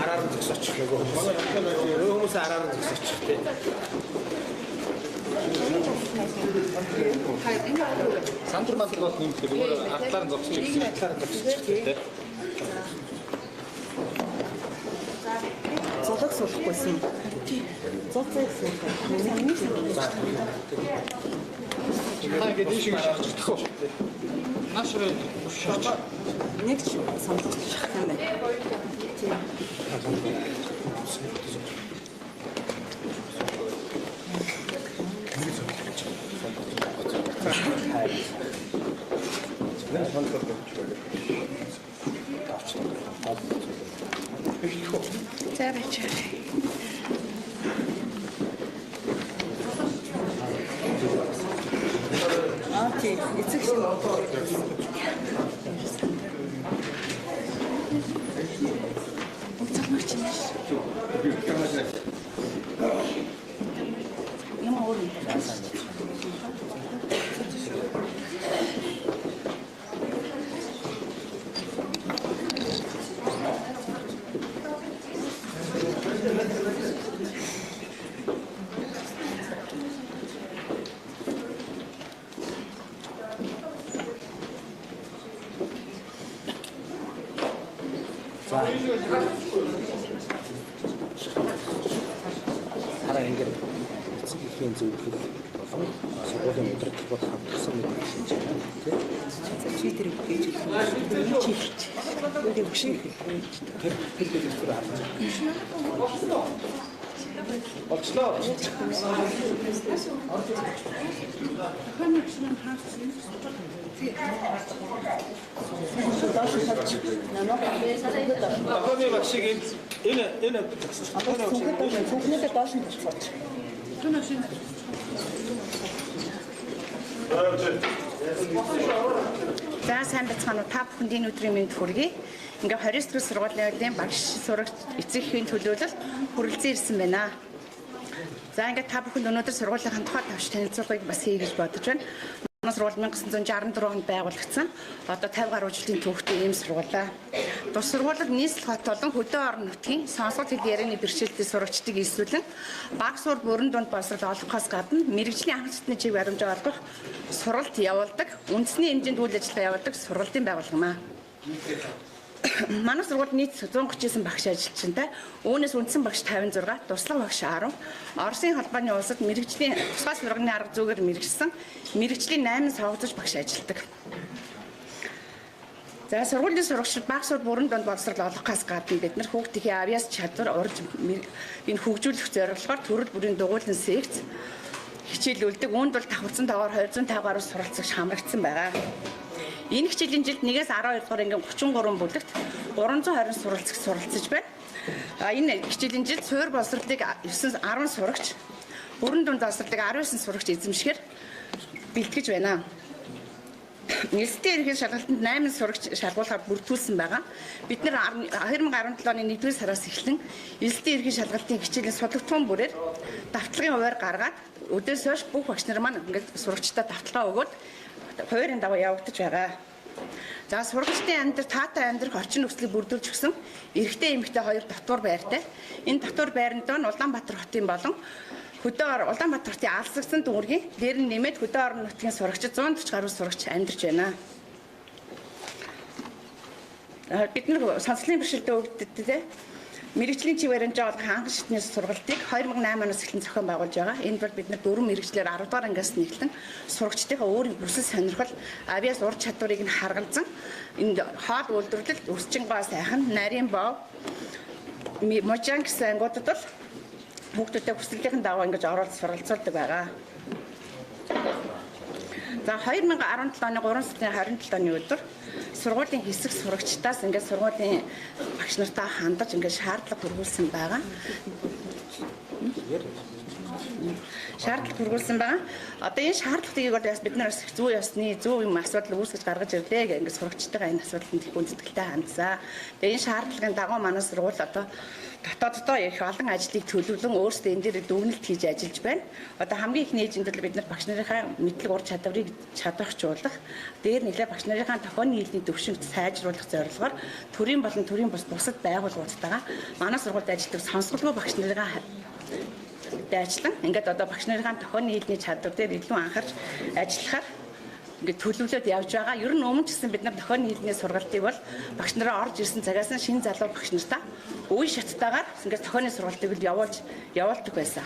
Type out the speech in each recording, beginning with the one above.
Араар зогсоочих нөгөө хүмүүс араар зогсоочих тийм. Сандар мандал бол нэмэх зүгээр артлаар зогсчих гэсэн артлаар зогсчих тийм. Зулаг суулахгүйсэн. Зулцаа суулах. Ингээд ийш шахчих тахоо. Нашрын шахаж нэг ч сонголт шахах юм байна. Окей, эцэг шиг. хараа ингээд эцгийн зөвлөл болон сургуулийн удирдлагууд хамтсан мэт шинж байна тийм. Чи тэр гэж чиглэж. Үгүй өгшин Тэр зүйлээр харж байна. Болчлоо. Ахны багшиг энэ цүнхнээ доош нь тавьчих. За сайн бацгаана уу та бүхэнд энэ өдрийн мэнд хүргэе. Ингээ 29 дэх сургуулийн багш сурагч эцэгхийн төлөөлөл хүрэлцэн ирсэн байна. За ингээ та бүхэнд өнөөдөр сургуулийн тухай тавьж танилцуулгыг бас хий гэж бодож байна. Манай сургууль 1964 онд байгуулагдсан. Одоо 50 гаруй жилийн түүхтэй ийм сургуулаа. Тус сургуулиуд нийслэл хот болон хөдөө орон нутгийн сонсголт хэл ярианы бэрхшээлтэй сурагчдыг эсвэлэн баг суурь бүрэн дунд боловсрол олгохоос гадна мэрэгжлийн анх цэцний чиг баримжаа олгох сургалт явуулдаг, үндэсний хэмжээнд үйл ажиллагаа явуулдаг сургалтын байгууллага маа. Манай сургуульд нийт 139 багш ажилчинтай, үүнээс үндсэн багш 56, туслах багш 10, Оросын холбооны улсад мэрэгжлийн тусгай сурганы арга зүйгээр мэрэгжсэн, мэрэгжлийн 8 сонгогдож багш ажилтдаг. За сургуулийн сурагчид баг суурь бүрэн дунд боловсрол олгохоос гадна бид нар хүүхдийн авьяас чадвар урьж энэ хөгжүүлэх зорилгоор төрөл бүрийн дугуйлан секц хичээлүүлдэг. Үүнд бол давхарцсан тоогоор 250 гаруй суралцагч хамрагдсан байгаа. Энэ хичээлийн жилд 1-ээс 12 дугаар ангийн 33 бүлэгт 320 суралцагч суралцж байна. Энэ хичээлийн жилд суур боловсролыг 10 сурагч, бүрэн дунд боловсролыг 19 сурагч эзэмшгээр бэлтгэж байна. Нийслэлийн ерөнхий шалгалтанд 8 сурагч шалгуулахаар бүрдүүлсэн байгаа. Бид нэр 2017 оны 1-р сараас эхлэн нийслэлийн ерөнхий шалгалтын хичээлийн судалгатуун бүрээр давтлагын хуваар гаргаад өдөөс хойш бүх багш нар маань ингээд сурагчдад давталгаа өгөөд хуваарийн дагуу явагдаж байгаа. За сурагчдын амьдрал таатай амьдрах орчин нөхцөлийг бүрдүүлж өгсөн эрэгтэй эмэгтэй 2 дотуур байртай. Энэ дотуур байранд нь Улаанбаатар хотын болон Улаанбаатар хотын алсагсан дүүргийн дээр нь нэмээд хөдөө орон нутгийн сурагчид 140 гаруй сурагч амьдарч байна. Бид нар сонслын бэрхшээлтэй хүүхдэд мэрэгжлийн чиг баримжаа олгох анхан шатны сургалтыг 2008 оноос эхлэн зохион байгуулж байгаа. Энэ бол бид нар 4 мэрэгчлэр 10 дугаар ангиас нь эхлэн сурагчдынхаа өөрийн бүсэл сонирхол, авиас ур чадварыг нь харгалзан энэ хоол үйлдвэрлэлд өрсчин гоо сайхан, нарийн боо, можан гэсэн ангуудад бол хүүхдүүдэд хүсэлтийн дагуу ингэж оруулж суралцуулдаг байгаа. За 2017 оны 3 сарын 27-ны өдөр сургуулийн хэсэг сурагчдаас ингээд сургуулийн багш нартай хандаж ингээд шаардлага хөрвүүлсэн байгаа. шаардлага хүргүүлсэн байгаа. Одоо энэ шаардлагыг бол бид нар зүй ёсны зөв юм асуудал үүсгэж гаргаж ирлээ гэх ингээд сурагчтайгаа энэ асуудалд их хүндэтгэлтэй хандсан. Тэгээ энэ шаардлагын дагуу манай сургууль одоо дотооддоо их олон ажлыг төлөвлөн өөрсдөө энэ дээр дүгнэлт хийж ажиллаж байна. Одоо хамгийн их нээжинд бид нар багш нарын мэдлэг ур чадварыг чадвархжуулах, дээр нэлээд багш нарын тохионы хэлний төвшинг сайжруулах зорилгоор төрийн болон төрийн бусад байгууллагуудтайгаа манай сургуульд ажилладаг сонсголгүй багш нарын дайчлан ингээд одоо багш нарын тохионы хэлний чадвар дээр илүү анхаарч ажиллахаар ингээд төлөвлөд явж байгаа. Ер нь өмнө ч гэсэн бид нар тохионы хэлний сургалтыг бол багш нараа орж ирсэн цагаас нь шинэ залуу багш нартаа үе шаттайгаар ингээд тохионы сургалтыг л явуулдаг байсан.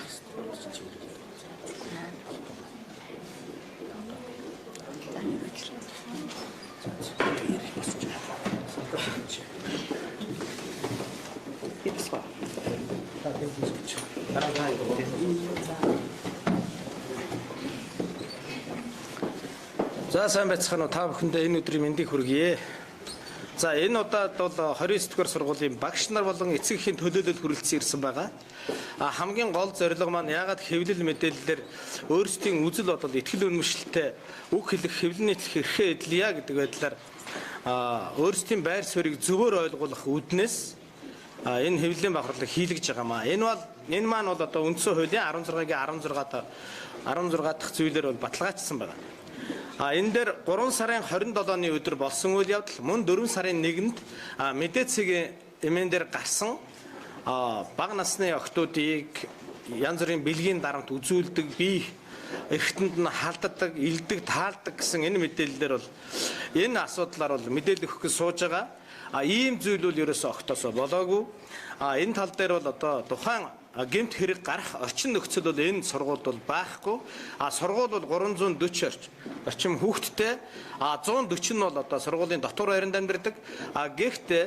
За сайн байцгаана уу, та бүхэндээ энэ өдрийн мэндийг хүргье. За энэ удаад бол 29 дугаар сургуулийн багш нар болон эцэг эхийн төлөөлөл хүрэлцэн ирсэн байгаа. Хамгийн гол зорилго маань яагаад хэвлэл мэдээллээр өөрсдийн үзэл бодол итгэл үнэмшилтэй үг хэлэх хэвлэл нийтлэх эрхээ эдлэе гэдэг байдлаар өөрсдийн байр суурийг зөвөр ойлгуулах үүднээс энэ хэвлэлийн бахархлыг хийлгэж байгаамаа. Энэ маань бол одоо үндсэн хуулийн 16-гийн 16 дахь зүйлээр бол баталгаажсан байна. Энэ дээр 3 сарын 27-ны өдөр болсон үйл явдал мөн 4 сарын 1-нд мэдээцгийн эмээн дээр гарсан бага насны охтуудыг янз бүрийн бэлгийн дарамт үзүүлдэг, бие эргэтэнд нь халддаг, илдэг, таалдаг гэсэн энэ мэдээллээр бол энэ асуудлаар бол мэдээлэл өгөх гэж сууж байгаа. Ийм зүйл бол ерөөсөө огтоосоо болоогүй. Энэ тал дээр бол одоо тухайн гэмт хэрэг гарах орчин нөхцөл бол энэ сургуульд бол байхгүй. Сургууль бол 340 орчим хүүхэдтэй. 140 нь бол одоо сургуулийн дотор байранд амьдардаг. Гэхдээ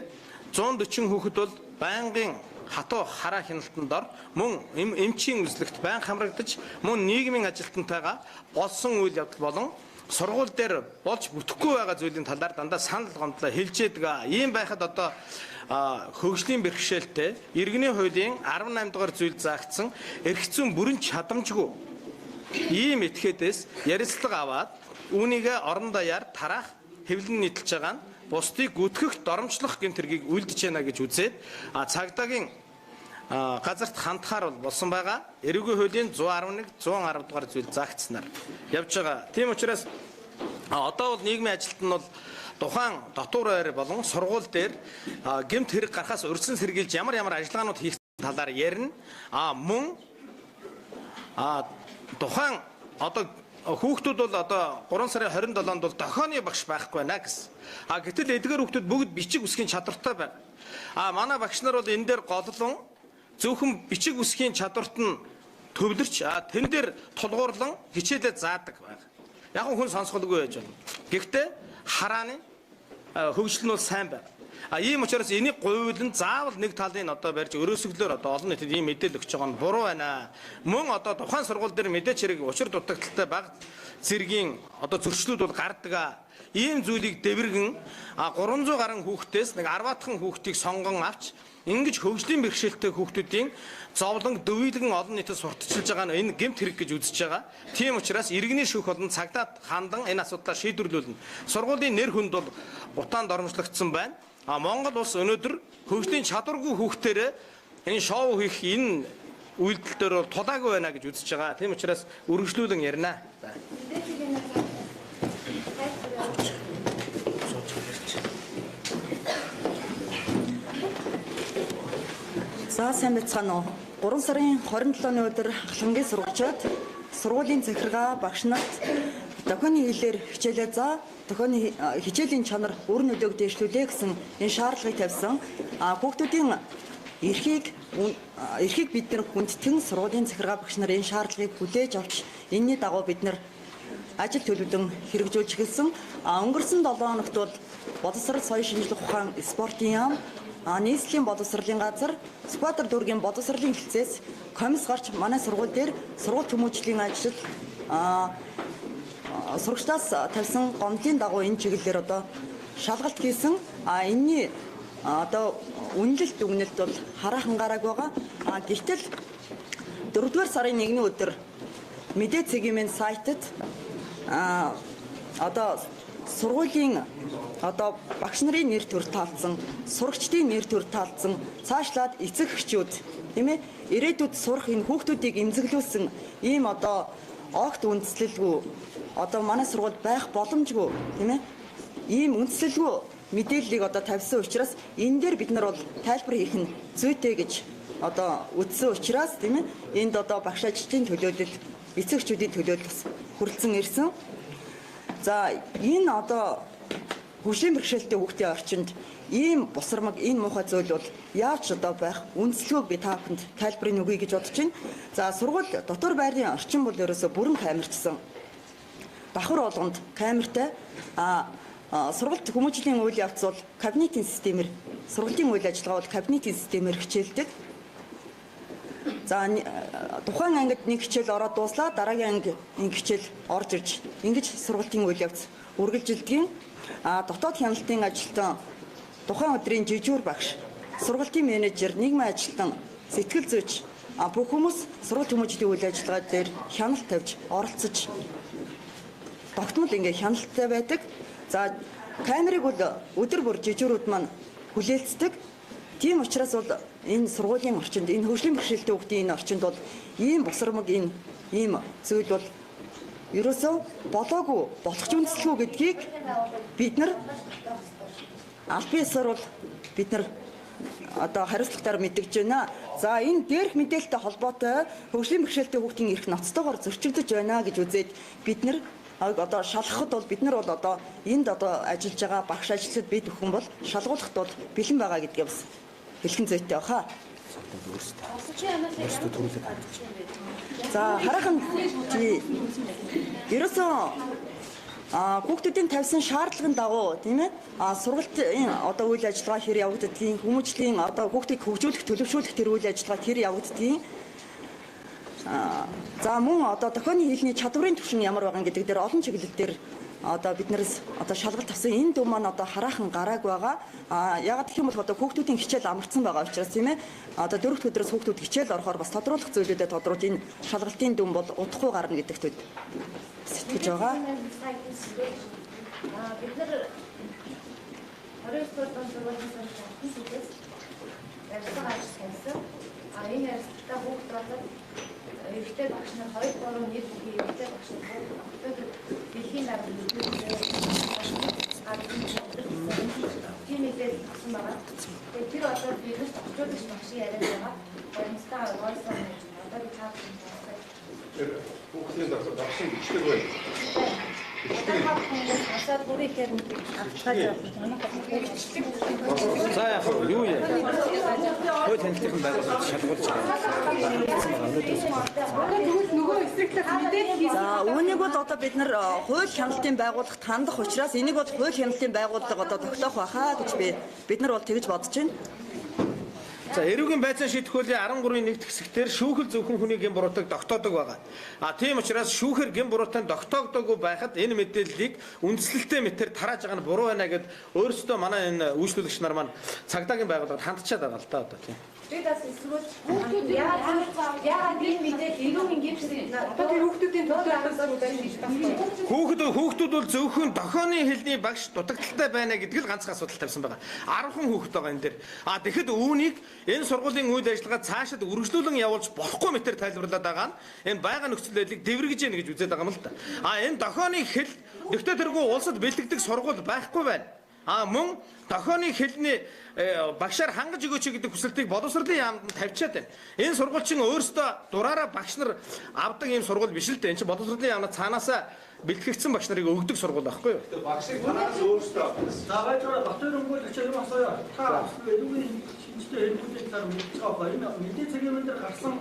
140 хүүхэд бол байнгын хатуу хараа хяналтанд ор мөн эмчийн үзлэгт байн хамрагдаж мөн нийгмийн ажилтнтайгаа болсон үйл явдал болон сургууль дээр болж бүтэхгүй байгаа зүйлийн талаар дандаа санал гомдлоо хэлж яадаг. Ийм байхад одоо хөгжлийн бэрхшээлтэй иргэний хуулийн 18 дугаар зүйл заагдсан эрх зүйн бүрэн чадамжгүй ийм этгээдээс ярилцлага аваад үүнийгээ орон даяар тараах хэвлэн нийтэлж байгаа нь бусдыг гүтгэх доромжлох гэмт хэргийг үлдэж байна гэж үзээд цагдаагийн газарт хандахаар болсон байгаа. Эрүүгийн хуулийн 111, 110 дугаар зүйл заагдсанаар явж байгаа. Тийм учраас одоо бол нийгмийн ажилт нь бол тухайн дотор байр болон сургууль дээр гэмт хэрэг гарахаас урьдчилан сэргийлж ямар ажиллагаанууд хийх талаар ярина. Мөн тухайн одоо хүүхдүүд бол одоо 3 сарын 27-нд бол дохионы багш байхгүй байна гэсэн. Гэтэл эдгээр хүүхдүүд бүгд бичиг үсгийн чадвартай байна. Манай багш нар бол энэ дээр голлон зөвхөн бичиг үсгийн чадварт нь төвлөрч тэн дээр тулгуурлан хичээлээ заадаг байна. Яг хүн сонсголгүй байж байна. Гэхдээ харааны хөгжил нь бол сайн байна. Ийм учраас энийг гуйлан заавал нэг талын одоо барьж өрөөсөглөөр одоо олон нийтэд ийм мэдээлэл өгч байгаа нь буруу байна. Мөн одоо тухайн сургууль дээр мэдээч хэрэг учир дутагдaltaй баг зэргийн одоо зөрчлүүд бол гардаг. Ийм зүйлийг дэвэргэн 300 гаруй хүүхдээс нэг 10-атхан хүүхдийг сонгон авч ингэж хөгжлийн бэрхшээлтэй хүүхдүүдийн зовлон дөвөйлгөн олон нийтэд сурталчилж байгаа нь энэ гэмт хэрэг гэж үзэж байгаа. Тийм учраас иргэний шүүх болон цагдаа хандан энэ асуудлаа шийдвэрлүүлнэ. Сургуулийн нэр хүнд бол утаанд оромжлогдсон байна. Монгол улс өнөөдөр хөгжлийн чадваргүй хүүхдээрээ энэ шоу хийх энэ үйлдэл дээр тулаагүй байна гэж үзэж байгаа. Тийм учраас үргэлжлүүлэн ярина. За сайн байцгаана уу. 3 сарын 27-ны өдөр Ахлангийн сургуульчид сургуулийн захиргаа багш нарт дохионы хэлээр хичээлээ заа, дохионы хичээлийн чанар үр нөлөөг дэвшлүүлээ гэсэн энэ шаардлагыг тавьсан. Хүүхдүүдийн эрхийг бид нар хүндэтгэн сургуулийн захиргаа багш нар энэ шаардлагыг хүлээж авч энэний дагуу бид нар ажил төлөвлөн хэрэгжүүлж эхэлсэн. Өнгөрсөн 7 хоногт бол боловсрол соёлын шинжилгээ ухаан спортын яам нийслэлийн боловсролын газар Сүхбаатар дүүргийн боловсролын хэлцээс комисс гарч манай сургууль дээр сургууль хүмүүжлийн ажил сурагчдаас тавьсан гомдлын дагуу энэ чиглэлээр одоо шалгалт хийсэн. Энэний одоо үнэлэлт дүгнэлт бол хараахан гарааг байгаа. Гэвтэл 4-р сарын 1-ний өдөр мэдээ цэгийн сайтад одоо сургуулийн одоо багш нарын нэр төр таалцсан, сурагчдын нэр төр таалцсан, цаашлаад эцэг эхчүүд тийм ээ ирээдүйд сурах энэ хүүхдүүдийг эмзэглүүлсэн ийм одоо огт үндэслэлгүй одоо манай сургуульд байх боломжгүй тийм ээ ийм үндэслэлгүй мэдээллийг одоо тавьсан учраас энэ дээр бид нар бол тайлбар хийх нь зүйтэй гэж одоо үздсэн учраас тийм ээ энд одоо багш ажилчдын төлөөлөлд эцэг эхчүүдийн төлөөлөлд хүрэлцэн ирсэн. За энэ одоо хөгжлийн бэрхшээлтэй хүүхдийн орчинд ийм бусармаг энэ муухай зүйл бол яаж одоо байх үндслэгийг би та бүхэнд тайлбарыг өгье гэж бодож байна. За сургууль дотор байрын орчин бол ерөөсө бүрэн камерчсан. Давхар болгонд камертай сургуульд хүмүүжлийн үйл явц бол кабинетийн системээр сургуулийн үйл ажиллагаа бол кабинетийн системээр хичээлдэг. За тухайн ангид нэг хичээл ороод дууслаа дараагийн анги нэг хичээл орж ирж ингэж сургуулийн үйл явц үргэлжилдэг. Дотоод хяналтын ажилтан тухайн өдрийн жижүүр багш, сургуулийн менежер, нийгмийн ажилтан, сэтгэл зүйч бүх хүмүүс сургууль хүмүүжлийн үйл ажиллагаа дээр хяналт тавьж оролцож тогтмол ингээ хяналттай байдаг. За камерыг бол өдөр бүр жижүүрүүд маань хүлээлцдэг. Тийм учраас бол энэ сургуулийн орчинд энэ хөгжлийн бэрхшээлтэй хүүхдийн энэ орчинд бол ийм бусармаг ийм зүйл бол ерөөсөө болоогүй болох ч үндэслэхгүй гэдгийг бид нар аль биесээр бол бид нар одоо хариуцлагатаар мэдгэж байна. За энэ дээрх мэдээлэлтэй холбоотой хөгжлийн бэрхшээлтэй хүүхдийн эрх ноцтойгоор зөрчигдөж байна гэж үзээд бид нар одоо шалгахад бол бид нар бол одоо энд одоо ажиллаж байгаа багш ажилчид бид бүхэн бол шалгуулахад бол бэлэн байгаа гэдгийг бас хэлхэн зүйтэй баха. За хараахан ерөөсөө хүүхдүүдийн тавьсан шаардлагын дагуу тийм ээ сургуулийн одоо үйл ажиллагаа хэр явагддгийг хүмүүжлийн одоо хүүхдийг хөгжүүлэх төлөвшүүлэх тэр үйл ажиллагаа хэр явагддгийг за мөн одоо дохионы хэлний чадварын түвшин ямар байгаа гэдэг дээр олон чиглэл дээр одоо биднээс одоо шалгалт авсан энэ дүн маань одоо хараахан гарааг байгаа. Ягаад гэх юм бол одоо хүүхдүүдийн хичээл амарцсан байгаа учраас тийм ээ одоо 4-р өдрөөс хүүхдүүд хичээл орохоор бас тодруулах зүйлүүдэд тодруулж энэ шалгалтын дүн бол удахгүй гарна гэдэгт сэтгэж байгаа. Бид нар 29 дугаар сургуулийн сургалтын ярилцлага ажилласан. Энэ ярилцлагаа хүүхд болоод эрэгтэй багш нар 2-3 нэг бүхий эрэгтэй багш нар дэлхийн дарга тийм мэдээлэл авсан байгаа. Тэгэхээр тэр одоо бизнес орчуулагч багшийн яриад байгаа. Гомцтой ойлсон гэж одоо би таасан байна. Хүүхдийн дотор багшийн бичдэг байна. Асаад бүрийг авчгаад За яг юу яа. Хой танилцсан байгууллагад шалгуулж байгаа. За үүнийг бол одоо бид нар хууль хяналтын байгууллагт хандах учраас энийг бол хууль хяналтын байгууллага одоо тогтоох байхаа гэж бид нар бол тэгж бодож байна. За эрүүгийн байцаан шийдэх хуулийн 13-ийн 1-р хэсгээр шүүхэл зөвхөн хүний гин буруутыг тогтоодог байгаа. Тийм учраас шүүхэр гин буруутыг тогтоодоггүй байхад энэ мэдээллийг үндслэлтэй мэтэр тарааж байгаа нь буруу байна гэд өөрсдөө манай энэ үйлчлүүлэгч нар маань цагдаагийн байгууллагад хандчихад байгаа л да одоо тийм. бид бас эсвэл хүүхдүүд яагаад энэ мэдээлэл эрүүгийн гипсийн одоо тэр хүүхдүүдийн Хүүхдүүд бол зөвхөн дохионы хэлний багш дутагдaltaй байна гэдэг л ганцхан асуудал тавьсан байгаа. 10 хүн хүүхэд байгаа энэ дээр. Тэгэхэд үүнийг энэ сургуулийн үйл ажиллагаа цаашид үргэлжлүүлэн явуулж болохгүй мэтэр тайлбарлаад байгаа нь энэ байгаль нөхцөл байдлыг дэвэргэж яах гэж үзээд байгаа юм л да. Энэ дохионы хэл нэгтэй тэргүй улсад бэлтгэдэг сургууль байхгүй байна. Мөн дохионы хэлний багшаар хангаж өгөөч гэдэг хүсэлтийг боловсролын яамд тавьчаад байна. Энэ сургуульчин өөрсдөө дураараа багш нар авдаг ийм сургууль биш л дээ. Энэ чинь боловсролын яамд цаанаасаа бэлтгэгдсэн багш нарыг өгдөг сургууль байхгүй юу? Багшийг танаас өөрсдөө. За баяраа дотор өнгөөлөгч юм асууя. Та эрүүгийн шинжтэй хэрэглүүлийн талаар мэдчих аваа. Энэ мэдээ цагийн дээр гарсан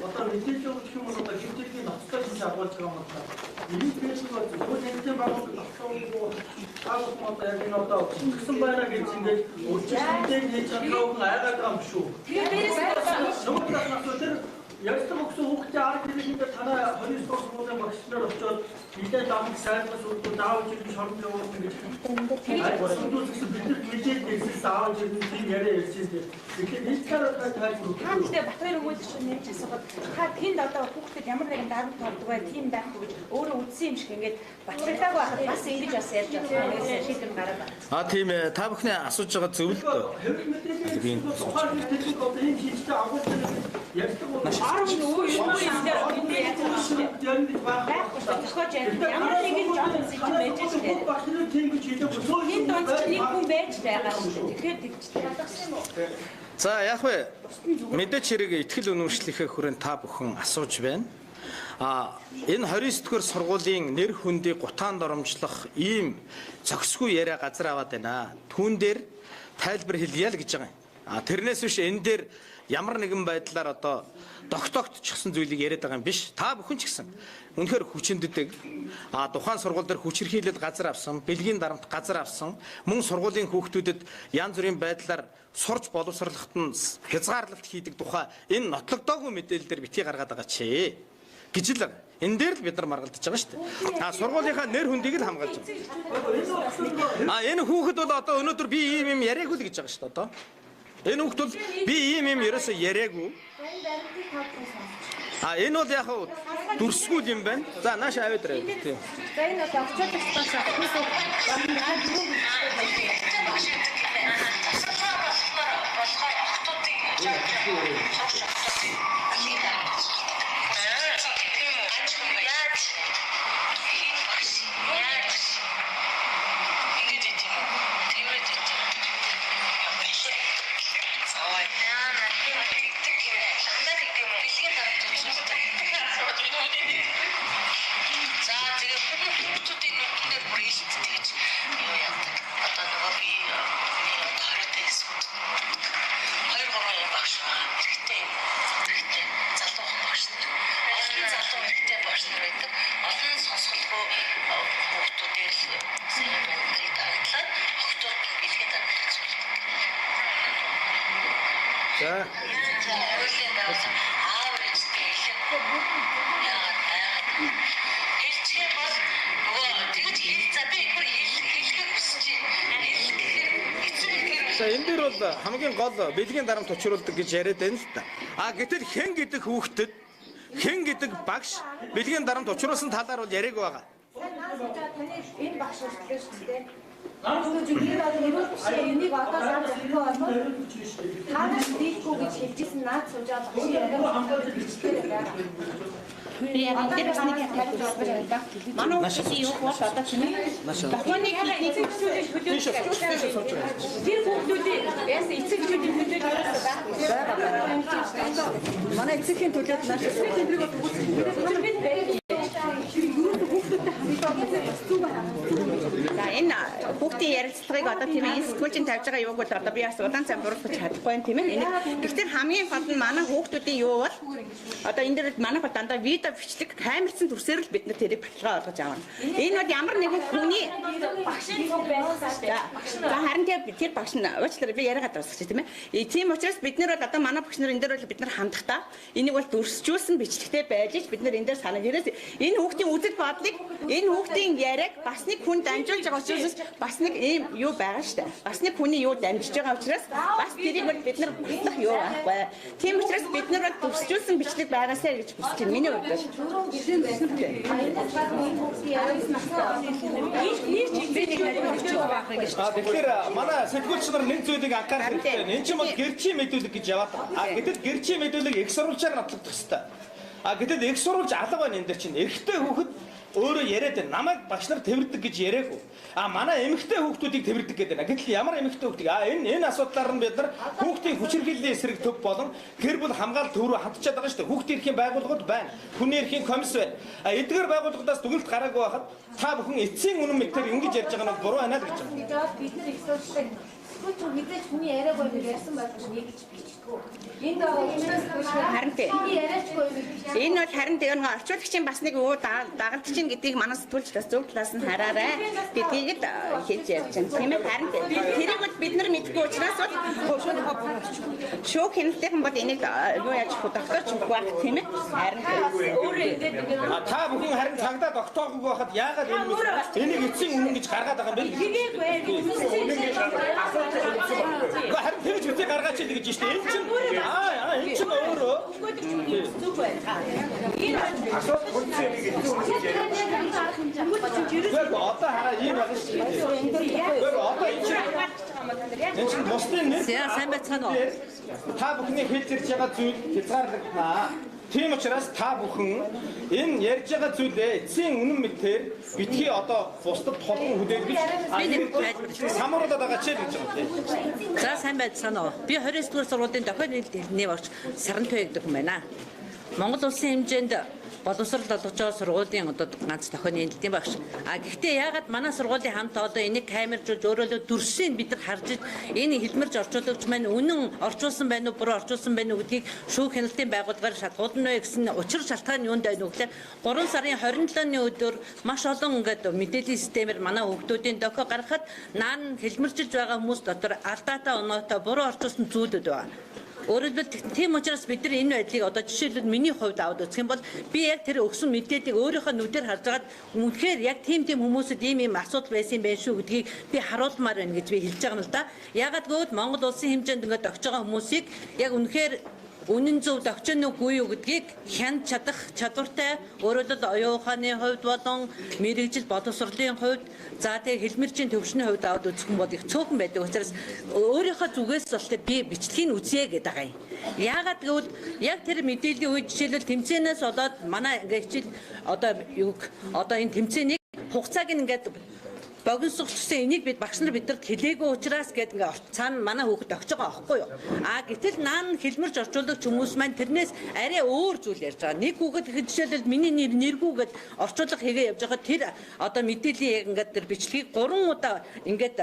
одоо мэдээлэл өгөх юм бол одоо хэмжээний ноцтой шинж агуулж байгаа юм байна. Энэ фэйсбүүк бол зөвхөн тэмцээн байгуулалт авахгүй таах мод яг энэ одоо гисэн байна гэж ингээд өөрчлөлттэй хийж чадсан айгаад байгаа юм шүү. Тэгээд ярилцсан өгсөн хүүхдийн арга хэрэглэн дээр танай 29 дугаар сургуулийн багш нар очоод Нилээд давах сайдгаас үүдгүй даавч ирэх шоронд явуулсан гэж. Тэгсэн бид нилээд дэсээс даавч ирэх тийм яриа ярьсан дээ. Тэгэхээр нийтлэлээр тайлбар. Та гэхдээ Батбаяр өгүүлэгч нь яаж асуугаад та тэнд одоо хүүхдэд ямар нэгэн дарамт толдог бай тийм байхгүй гэж өөрөө үдсэн юм шиг ингээд Батбаяртаагүй байхад бас ингэж бас ярьж байгаа. Нэгээс шийдвэр гараад байна. Тийм ээ. Та бүхний асууж байгаа зөв л дөө. Хэрэг мэдээлэл тухайн техник одоо энэ шийдэлтэй агуулсан ярьдаг бол Арав нь өөр юм дээр бидний яаж байхгүй шүү. Тохиож ямар нэгэн жоохон зүйл байж байгаа. багшны тэнгиж хийдэг бол Энэ донд ч нэг хүн байж байгаа юм шүү. Тэгэхээр тэгж За яг вэ мэдээч хэрэг ихтгэл үнэмшлийнхээ хүрээнд та бүхэн асууж байна. Энэ 29 дугаар сургуулийн нэр хүндийг гутаанд оромжлох ийм зохисгүй яриа газар аваад байна. Түүн дээр тайлбар хэлье л гэж байгаа юм. Тэрнээс биш энэ дээр ямар нэгэн байдлаар одоо тогтоогдчихсан зүйлийг яриад байгаа юм биш. Та бүхэн ч гэсэн үнэхээр хүчиндэдэг. Тухайн сургууль дээр хүчирхийлэл газар авсан, бэлгийн дарамт газар авсан, мөн сургуулийн хүүхдүүдэд янз бүрийн байдлаар сурч боловсруулахад нь хязгаарлалт хийдэг тухай энэ нотлогдоогүй мэдээлэл дээр битгий гаргаад байгаа чи гэж л энэ дээр л бид нар маргалдаж байгаа шүү дээ. Сургуулийнхаа нэр хүндийг л хамгаалж байгаа. Энэ хүүхэд бол одоо өнөөдөр би ийм яриаггүй л гэж байгаа шүү дээ одоо. Энэ хүүхэд бол би ийм ерөөсөө яриаггүй. Энэ бол яг дүрсгүүл юм байна. За нааш аваад ирээ. Тийм. За энэ бол очоод энэ дээр бол хамгийн гол бэлгийн дарамт учруулдаг гэж яриад байна л та. Гэтэл хэн гэдэг хүүхдэд хэн гэдэг багш бэлгийн дарамт учруулсан талаар бол яриаг байгаа. таны энэ багш хэлсэн шүү дээ. Энийг одоо санаа зовлоо болов. Танаас дийлгүй гэж хэлжсэн наад суужаа багш яриа. би яг энэ бас нэг тайлбар байна. Манай хүүхдийн юу бол одоо чинь Японы техник төлөвлөлт тэр хүүхдүүдийн яс эцэг эхчүүдийн төлөвлөлт байхгүй. Манай эцэгхийн төлөөд нааш эцэгхийн төлөвлөлт бид за энэ хүүхдийн ярилцлагыг одоо тийм ээ сэтгүүлчин тавьж байгаа юуг бол одоо би бас удаан цаг буруутгаж чадахгүй юм тийм ээ. Гэхдээ хамгийн гол нь манай хүүхдүүдийн юу бол одоо энэ дээр манай дандаа видео бичлэг камерцсан төрсөөр л бид нар тэрийг баталгаа олгож авна. Энэ бол ямар нэгэн хүний багшийн төв байсан шүү дээ. за харин тэр багш нь уучлаарай би яриагаад дуусчих тийм ээ. Тийм учраас бид нар бол одоо манай багш нар энэ дээр бол бид нар хандахдаа энийг бол дүрсжүүлсэн бичлэгтэй байж л бид нар энэ дээр санаа ерөөс энэ хүүхдийн үзэл бодлыг энэ хүүхдийн яриаг бас нэг хүн дамжуулж байгаа учраас бас нэг ийм юу байгаа шүү дээ. Бас нэг хүний юу дамжиж байгаа учраас бас тэрийг бол бид нар батлах юу байхгүй. Тийм учраас бид нар бол дүрсжүүлсэн бичлэг байгаасаа гэж хүсэж байна. Миний хувьд бол Тэгэхээр манай сэтгүүлч нар нэг зүйлийг анхаарах хэрэгтэй. Энэ чинь бол гэрчийн мэдүүлэг гэж яваад байгаа. Гэтэл гэрчийн мэдүүлэг их сурвалжаар нотлогдох хэрэгтэй. Гэтэл их сурвалж алга байна энэ дэр чинь. Эрэгтэй хүүхэд өөрөө яриад байна. Намайг багш нар тэрвэрдэг гэж яриаггүй. Манай эмэгтэй хүүхдүүдийг тэрвэрдэг гэдэг байна. Гэтэл ямар эмэгтэй хүүхдийг энэ асуудлаар нь бид нар хүүхдийн хүчирхийллийн эсрэг төв болон гэр бүл хамгаалалт төв рүү хандчихад байгаа шүү дээ. Хүүхдийн эрхийн байгууллагууд байна. Хүний эрхийн комисс байна. Эдгээр байгууллагуудаас дүгнэлт гараагүй байхад та бүхэн эцсийн үнэн мэтээр ингэж ярьж байгаа нь буруу байна л гэж байна. Бид нар их сурвалжлаа. Тэгвэл ч мэдээж хүний яриаг бол ярьсан байх гэж нэг ч бичихгүй. Энд байгаа Харин тийм. яриачгүй юм. Энэ бол харин тэр нэг орчуулагчийн бас нэг өө дагалдаж чинь гэдгийг манай сэтгүүлч бас зөв талаас нь хараарай. Бидгийг л хийж ярьж байна. Тийм ээ харин тэрийг бол бид нар мэдгүй учраас бол шүүх хяналтын бол энийг юу яаж тогтоож өгөх байх тийм ээ. Харин Өөрөө ингээд Та бүхэн харин цагдаа тогтоогүй байхад яагаад энийг эцсийн үнэн гэж гаргаад байгаа юм бэ? Харин тэр ч үгүй гаргаач л гэж штэ. Энэ чинь энэ чинь өөрөө зүг байна. одоо хараа ийм байна шүү дээ. Одоо энэ чинь мостын нэг сайн байцгаана уу? та бүхний хэлж ирж байгаа зүйл хязгаарлагдана. Тийм учраас та бүхэн энэ ярьж байгаа зүйлээ эцсийн үнэн мэтээр битгий одоо бусдад толгон хүлээлгэж самруулаад байгаа ч гэж байгаа тийм. За сайн байцгаана уу. Би 29 дугаар сургуулийн дохио хэлний багш Сарантой гэдэг юм байна. Монгол улсын хэмжээнд боловсрол олгож байгаа сургуулийн одоо ганц дохионы хэлний багш. Гэхдээ яагаад манай сургуулийн хамт одоо энийг камержуулж өөрөөлөө дүрсийг бид нар харж энэ хэлмэрж орчуулагч маань үнэн орчуулсан байна уу буруу орчуулсан байна уу гэдгийг шүүх хяналтын байгууллагаар шалгуулна вэ гэсэн учир шалтгаан нь юунд байна вэ гэхээр 3 сарын 27-ны өдөр маш олон ингээд мэдээллийн системээр манай хүүхдүүдийн дохио гаргахад наан хэлмэрчилж байгаа хүмүүс дотор алдаатай оноотой буруу орчуулсан зүйлүүд байна. Өөрөлдвөл тийм учраас бид нар энэ байдлыг одоо жишээлбэл миний хувьд аваад үзэх юм бол би яг тэр өгсөн мэдээллийг өөрийнхөө нүдээр харж байгаад үнэхээр яг тийм хүмүүсэд ийм асуудал байсан байх шүү гэдгийг би харуулмаар байна гэж би хэлж байгаа юм л да. Ягаад гэвэл Монгол улсын хэмжээнд ингээд огж байгаа хүмүүсийг яг үнэхээр үнэн зөв догчон үгүй юу гэдгийг хянд чадах чадвартай өөрөлдөл оюун ухааны хувьд болон мэрэгжил боловсролын хувьд за тэгээ хэлмэрчийн төвшний хувьд аваад үзэх юм бол их цөөхөн байдаг учраас өөрийнхөө зүгээс бол би бичлэгийг үзье гэдэг байгаа юм. Яагаад гэвэл яг тэр мэдээллийн үед жишээлбэл тэмцээнээс болоод манай ингээ хичээл одоо энэ тэмцээнийг хугацааг ингээд богиносгочихсон энийг бид багш нар бидэнд хэлээгүй учраас гээд ингээ цаана манай хүүхэд огж байгаа аахгүй юу. Гэтэл наан хэлмэрж орчуулагч хүмүүс маань тэрнээс арай өөр зүйл ярьж байгаа. Нэг хүүхэд жишээлбэл миний нэргүүгээд орчуулга хийгээ явж байгаа тэр одоо мэдээллийн яг ингээ тэр бичлэгийг 3 удаа ингээд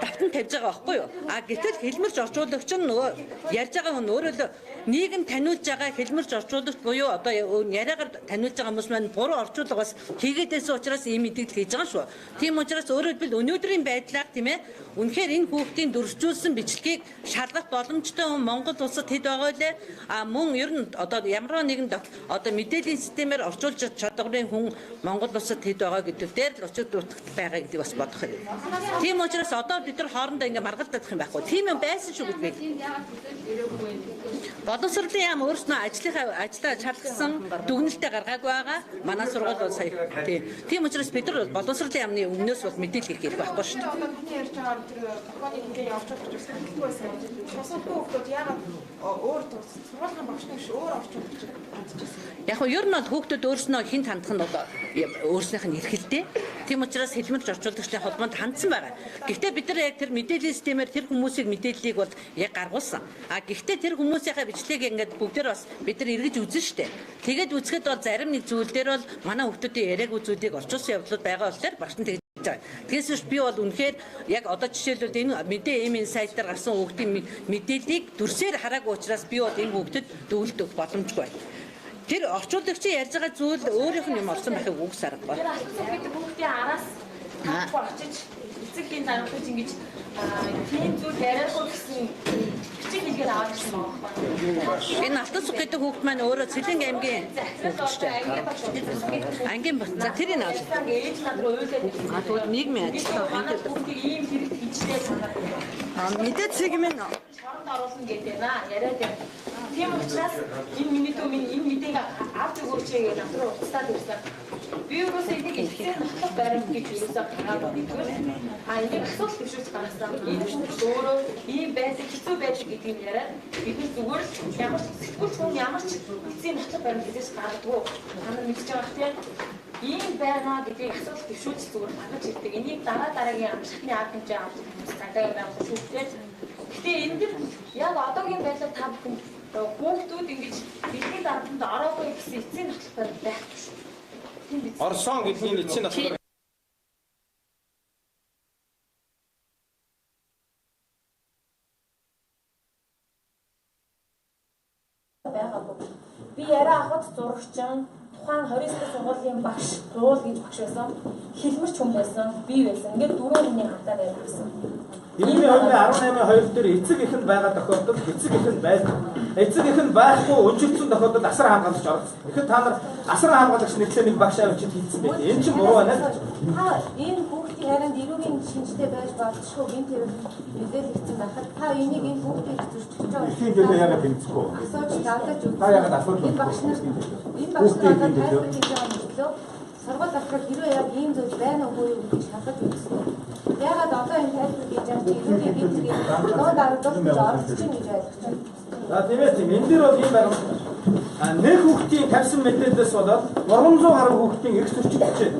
давтан тавьж байгаа байхгүй юу. Гэтэл хэлмэрж орчуулагч нь нөгөө ярьж байгаа хүн өөрөө нийгэм таниулж байгаа хэлмэрж орчуулагч буюу одоо яриагаар таниулж байгаа хүмүүс маань буруу орчуулга бас хийгээдээс учраас ийм мэдээлэл хийж байгаа шүү. Тийм учраас өөрөөр хэлбэл өнөөдрийн байдлаар тийм ээ үнэхээр энэ хүүхдийн дүржүүлсэн бичлэгийг шалгах боломжтой хүн Монгол улсад хэд байгаа лээ. Мөн ер нь одоо ямар нэгэн одоо мэдээллийн системээр орчуулж чадварын хүн Монгол улсад хэд байгаа гэдэг дээр л очиж дутагд байгаа гэдгийг бас бодох юм. Тийм учраас одоо бид нар хоорондоо ингээ маргалдах юм байхгүй. Тийм юм байсан шүү гэдэг. Боловсролын яам өөрснөө ажлаа шалгасан дүгнэлтээ гаргаагүй байгаа. Манай сургууль бол сая тийм учраас бид нар боловсролын яамны өмнөөс бол мэдээлэл хийх байхгүй шүү дээ. Бидний ярьж байгаа тэр тохионы хэмжээний орчуулагч байсан гэхгүй байсан. Тусалгүй хүмүүс яагаад өөр сургуулийн багшны биш өөр орчуулагч хандчихсан. Яг нь ер нь бол хүүхдүүд өөрснөө хинт хандах нь бол өөрснийх нь эрхэлтэй. Тийм учраас хэлмэрч орчуулагчдын холбоонд хандсан байгаа. Гэхдээ бид нар яг тэр мэдээллийн системээр тэр хүмүүсийг мэдээллийг бол яг гаргуулсан. Гэхдээ тэр хүмүүсийнхээ бичлэгийг ингээд бүгдээр бас бид нар эргэж үзэн штэ. Тэгээд үзэхэд бол зарим нэг зүйл дээр бол манай хүүхдүүдийн яриаг үзүүдийг орчуулсан явдлууд байгаа болохоор багш нь тэгээс би бол үнэхээр яг одоо жишээлбэл энэ мэдээ эмийн сайтаар гарсан хүүхдийн мэдээллийг дүрсээр хараагүй учраас би бол энэ хүүхдэд дүгнэлт өгөх боломжгүй байна. Тэр орчуулагчийн ярьж байгаа зүйл өөрийнх нь юм орсон байхыг үгс аргагүй. гэдэг хүүхдийн араас очиж эцэгхийн дараагч ингэж тийм зүйл ярихгүй гэсэн бичиг хэлгээр аваад ирсэн байгаа. Энэ Алтан суг гэдэг хүүхд маань өөрөө Цэлэнг аймгийн хүүхдтэй. Ангийн за тэрийг авах. Ээж над руу уйлаад Тэгвэл нийгмийн ажиллагаа ангийн хүүхдийг ийм хэрэг хийжлээ санаа. Мэдээ цэгмэн Чоронд оруулна гэдэг наа яриад байна. Тийм учраас энэ миний дүү минь энэ мэдээг авч өгөөч гэж над руу уцтаад ирсэн. Би юусоо энийг ихсэн нохлох баримт гэж юусоо гаргаад нэгдвэл энийг асуулт төвшүүлж гаргасан. Энэ ч өөрөө ийм байдаг хэцүү байдаг гэдгийг яриад бид нар зүгээр ямар ч сэтгүүлч хүн ямар ч эцсийн нохлох баримт гэдээс гаргадгүй. Та нар мэдж байгаа хэрэг ийм байна гэдгийг асуулт төвшүүлж зүгээр гаргаж ирдэг. Энийг дараагийн амжилтны арга хэмжээ авах цагаагаар байх шүүхтэй. Гэтэ энэ дэр яг одоогийн байдлаар та бүхэн хүүхдүүд ингэж бидний дарамтанд ороогүй гэсэн эцсийн нөхцөл байдал байхгүй шүү. Орсон гэдгийг эцсийн нөхцөл хот зурагчин тухайн 29 дэх сургуулийн багш Туул гэж багш байсан. Хэлмэрч хүн байсан, би байсан. Ингээд дөрөв хүний хамтаар явсан. 1918-2 дээр эцэг ихэн байгаа тохиолдолд эцэг ихэн байсан. Эцэг ихэн байхгүй өнжилсэн тохиолдолд асар хамгаалагч орсон. Тэгэхэд та нар асар хамгаалагч нэгтлээ нэг багш авчид хийсэн байх. Энэ чинь буруу байна л. Та энэ хүүхдийн харин эрүүгийн шинжтэй байж болчихгүй гинт хэрэг мэдээлэл өгсөн байхад та энийг энэ хүүхдийг зөрчиж байгаа. Тийм дээ яагаад тэмцэхгүй. Асууж давтаж үзсэн. Та яагаад асууж энэ багш нар тайлбар хийж байгаа мөртлөө сургууль авахад хэрвээ яг ийм зүйл байна уу үгүй юу гэж хадгалж үзсэн. Яагаад одоо энэ тайлбар хийж байгаа чи эрүүгийн гинт хэрэг нөө дарагдуулж оролцож чинь гэж ойлгож байна. За тийм ээ тийм. Энэ дэр бол ийм байна. Нэг хүүхдийн тавьсан мэдээлэлээс болоод 300 гаруй хүүхдийн эрх зөрчил бичээд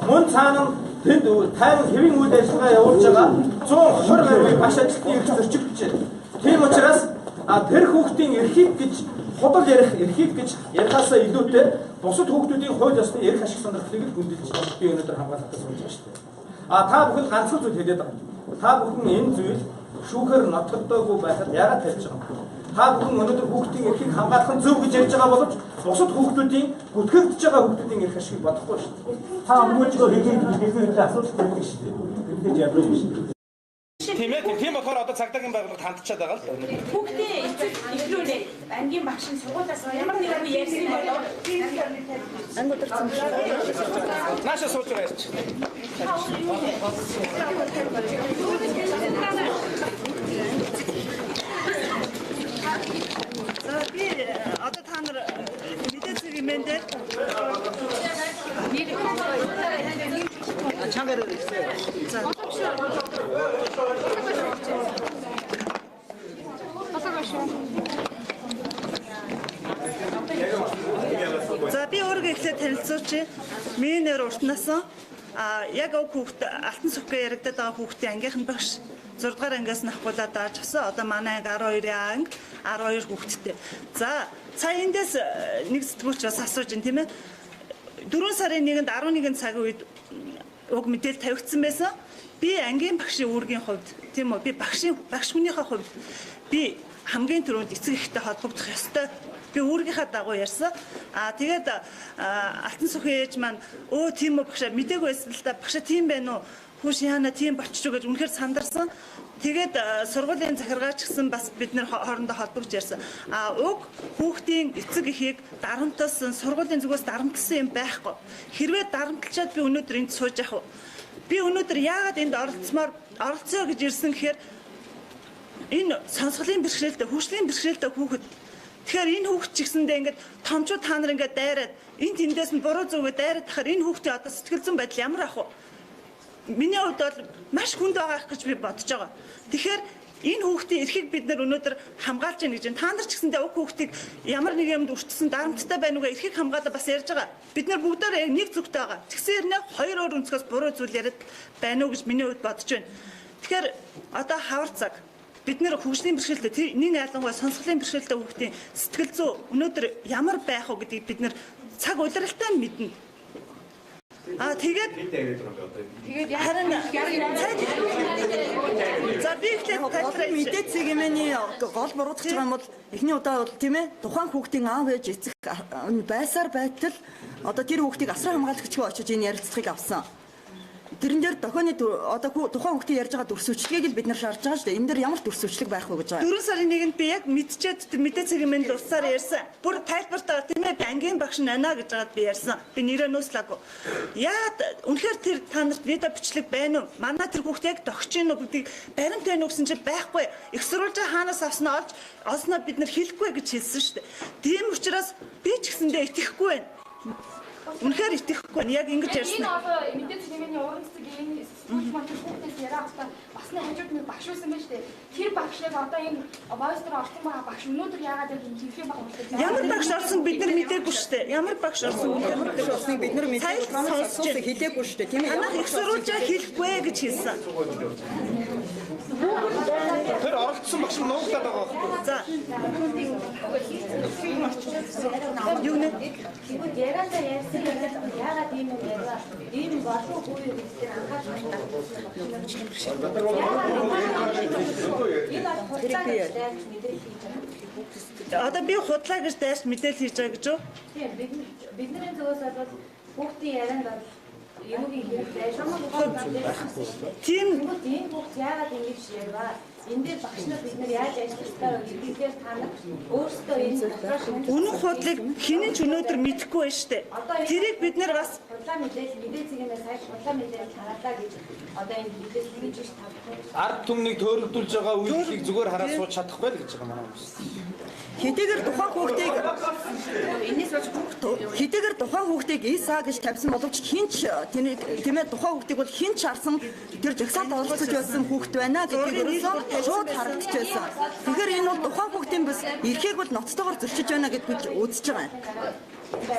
мөн цаана тэнд тайван хэвийн үйл ажиллагаа явуулж байгаа 120 гаруй багш ажилтны эрх зөрчил бичээд. Тийм учраас тэр хүүхдийн эрхийг гэж худал ярих эрхийг гэж ярихаасаа илүүтэй бусад хүүхдүүдийн хууль ёсны эрх ашиг сонирхлыг л гүндэлж би өнөөдөр хамгаалалтаа суулж байгаа шүү дээ. Та бүхэн ганцхан зүйл хэлээд байгаа. Та бүхэн энэ зүйл шүүхээр нотолдоогүй байхад яагаад тавьж байгаа юм? Та бүхэн өнөөдөр хүүхдийн эрхийг хамгаалах нь зөв гэж ярьж байгаа боловч бусад хүүхдүүдийн бүтгэгдэж байгаа хүүхдүүдийн эрх ашигыг бодохгүй шүү дээ. Та өмгөөлжгөө хийх асуудал байдаг шүү дээ. Тэгэж ярьж шүү дээ. Тийм ээ, тийм болохоор одоо цагдаагийн байгууллагад хандчихад байгаа л да. Хүүхдээ эцэг эхлүүлээ. Ангийн багш нь сургуулиас ямар нэгэн ярьсан болов ангуудэрсэн. Нааша сууж байгаа юм чи. За би одоо та нар мэдээцэг юмэн дээр чангаар ирсэн. За. За би өөрийгөө ихлээр танилцуулж миний нэр Уртнасан. Яг хүүхд алтан сүхгээ яригдаад байгаа хүүхдийн ангийнхан багш 6 дугаар ангиас нь ахгуулаад дааж авсан. Одоо манай анги 12-ийн анги 12 хүүхэдтэй. За цаа эндээс нэг сэтгүүлч бас асууж ин тийм ээ. 4 сарын 1-нд 11 цагийн үед уг мэдээлэл тавигдсан байсан. Би ангийн багшийн үүргийн хувьд тийм үү би багш хүнийхээ хувьд би хамгийн түрүүнд эцэг эхтэй холбогдох ёстой. Би үүргийнхаа дагуу ярьсан. Тэгээд алтан сүхийн ээж маань өө тийм үү багшаа мдэггүй байсан л да багшаа тийм байна уу? Хүүш яана тийм болчих гэж үнэхээр сандарсан. Тэгээд сургуулийн захиргаач гэсэн бас бид нэр хоорондоо холбогдож ярьсан. Уг хүүхдийн эцэг эхийг дарамталсан, сургуулийн зүгээс дарамтлсан юм байхгүй. Хэрвээ дарамтлчаад би өнөөдөр энд сууж явах уу? Би өнөөдөр яагаад энд оролцоо гэж ирсэн гэхээр энэ сонсголын бэрхшээлтэй, хөгжлийн бэрхшээлтэй хүүхэд. Тэгэхээр энэ хүүхэд ч гэсэндээ ингээд томчууд та нар ингээд дайраад энэ тэндээс нь буруу зүгээ дайраад тахаар энэ хүүхдийн одоо сэтгэл зүйн байдал ямар ах вэ? Миний хувьд бол маш хүнд байгаа гэж би бодож байгаа. Тэгэхээр энэ хүүхдийн эрхийг бид нар өнөөдөр хамгаалж яах гэж байна. Та нар ч гэсэндээ уг хүүхдийг ямар нэг юмд өртсөн дарамттай байна уу эрхийг хамгаалаад бас ярьж байгаа. Бид нар бүгдээр нэг зүгтэй байгаа. Тэгсэн хэрнээ хоёр өөр өнцгөөс буруу зүйл яриад байна уу гэж миний хувьд бодож байна. Тэгэхээр одоо хавар цаг бид нэр хөгжлийн бэрхшээлтэй нэг ялангуяа сонсголын бэрхшээлтэй хүүхдийн сэтгэл зүй өнөөдөр ямар байх вэ гэдгийг бид нэр цаг удирдaltaй мэднэ. Тэгээд харин за би ихлээр мэдээцэг юмний гол буруудах байгаа юм бол эхний удаа бол тийм ээ тухайн хүүхдийн аав ээж эцэг байсаар байтал одоо тэр хүүхдийг асран хамгаалагчгүй очиж энэ ярилцлагыг авсан. Тэрэн дээр дохионы одоо тухайн хүүхдийн ярьж байгаа дүрсвчлэгийг л бид нар шаардж байгаа шүү дээ. Энэ дээр ямар дүрсвчлэг байх вэ гэж байгаа. 4 сарын 1-нд би яг мэдчихэд мэдээцэг юмд урсаар ярьсан. Бүр тайлбартаа тийм ээ ангийн багш нана гэж байгаад би ярьсан. Би нэрээ нууцлаагүй. Яагаад үнэхээр тэр та нарт видео бичлэг байна уу? Манай тэр хүүхд яг догч ийн үү гэдгийг баримт байна уу гэсэн чинь байхгүй. Их сурвалжаа хаанаас авснаа олсноо бид нар хэлэхгүй гэж хэлсэн шүү дээ. Тийм учраас би ч гэсэндээ итгэхгүй байна. Үнэхээр итгэхгүй яг ингэж ярьсан. Энэ одоо мэдээцэг юмний уран цэцэг энэ сүүлч маань хүүхдээс яриахтаа бас нэг хажууд нэг багш байсан байж тээ. Тэр багшныг одоо энэ войстер орсон байгаа багш өнөөдөр яагаад яг энэ хийх баг болтой. Ямар багш орсон бид нар мэдээгүй шүү дээ. Ямар багш орсон бид нар мэдээгүй сонсож хэлээгүй шүү дээ. Тийм ээ. Танах их сурвалжаа хэлэхгүй гэж хэлсэн. Тэр оролцсон багш нуугдаад байгаа байхгүй. За. Юу нэ? Яриандаа ярьсан яагаад ийм юм яриа? Ийм болоогүй юу гэдгээр анхаарч байна. Энэ бол хуцаа гэж мэдээлэл хийж байгаа. Одоо би худлаа гэж дайрч мэдээлэл хийж байгаа гэж үү? Тийм бидний зүгээс бол хүүхдийн ярианд бол юмгийн хэрэг дайшгүй. Тийм Энэ хүүхд яагаад ингэж ярьваа? Энд дээр багш нар бид нар яаж ажиллах вэ гэдгээр та нар өөрсдөө энэ үнэн худлыг хинэн ч өнөөдөр мэдэхгүй байна штэ. Тэрийг бид нар бас худлаа мэдээлцгийнээс хайш худлаа мэдээлэл тараалаа гэж одоо энэ мэдээлэл хийж ш тавхгүй. Ард түмнийг төөрөгдүүлж байгаа үйлдэлийг зүгээр хараад сууж чадахгүй л гэж байгаа манай хүмүүс. Хэдийгээр тухайн хүүхдийг Энэс болж хэдийгээр тухайн хүүхдийг ИСА гэж тавьсан боловч хинч тиймээ тухайн хүүхдийг бол хинч харсан тэр жагсаалд оролцож байсан хүүхд байна гэдгийг ерөөсөө шууд харагдчихсан. Тэгэхээр энэ бол тухайн хүүхдийн бас эрхийг бол ноцтойгоор зөрчиж байна гэдгийг үзэж байгаа юм.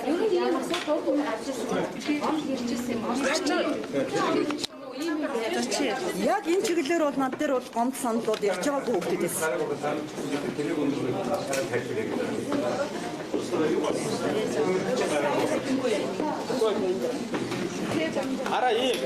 Юу нэг юм асуулт туур гарч ирсэн. Он иржсэн юм. Яг энэ чиглэлээр бол над дээр бол гомд саналууд ярьж байгаагүй хүүхдүүдээс. Араа ийм.